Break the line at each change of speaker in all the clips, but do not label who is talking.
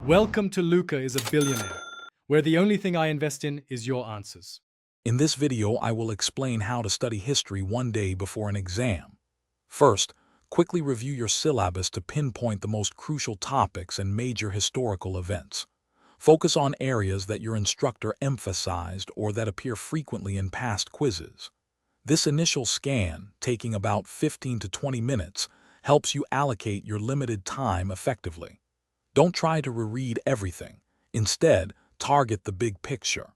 Welcome to Luca is a Billionaire, where the only thing I invest in is your answers.
In this video, I will explain how to study history one day before an exam. First, quickly review your syllabus to pinpoint the most crucial topics and major historical events. Focus on areas that your instructor emphasized or that appear frequently in past quizzes. This initial scan, taking about 15 to 20 minutes, helps you allocate your limited time effectively. Don't try to reread everything. Instead, target the big picture.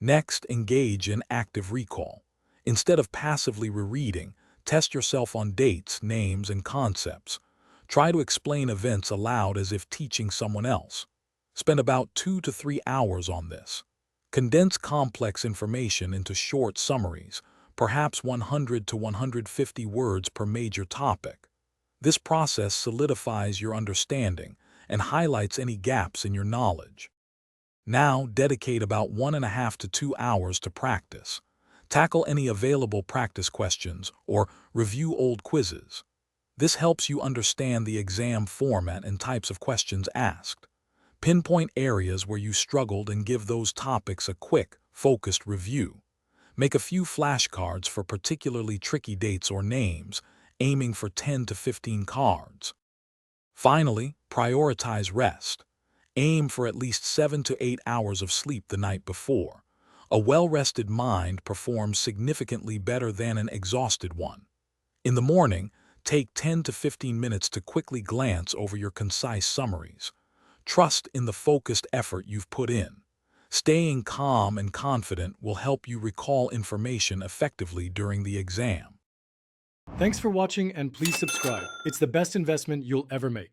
Next, engage in active recall. Instead of passively rereading, test yourself on dates, names, and concepts. Try to explain events aloud as if teaching someone else. Spend about 2 to 3 hours on this. Condense complex information into short summaries, perhaps 100 to 150 words per major topic. This process solidifies your understanding and highlights any gaps in your knowledge. Now, dedicate about 1.5 to 2 hours to practice. Tackle any available practice questions or review old quizzes. This helps you understand the exam format and types of questions asked. Pinpoint areas where you struggled and give those topics a quick, focused review. Make a few flashcards for particularly tricky dates or names, aiming for 10 to 15 cards. Finally, prioritize rest. Aim for at least 7 to 8 hours of sleep the night before. A well-rested mind performs significantly better than an exhausted one. In the morning, take 10 to 15 minutes to quickly glance over your concise summaries. Trust in the focused effort you've put in. Staying calm and confident will help you recall information effectively during the exam.
Thanks for watching and please subscribe. It's the best investment you'll ever make.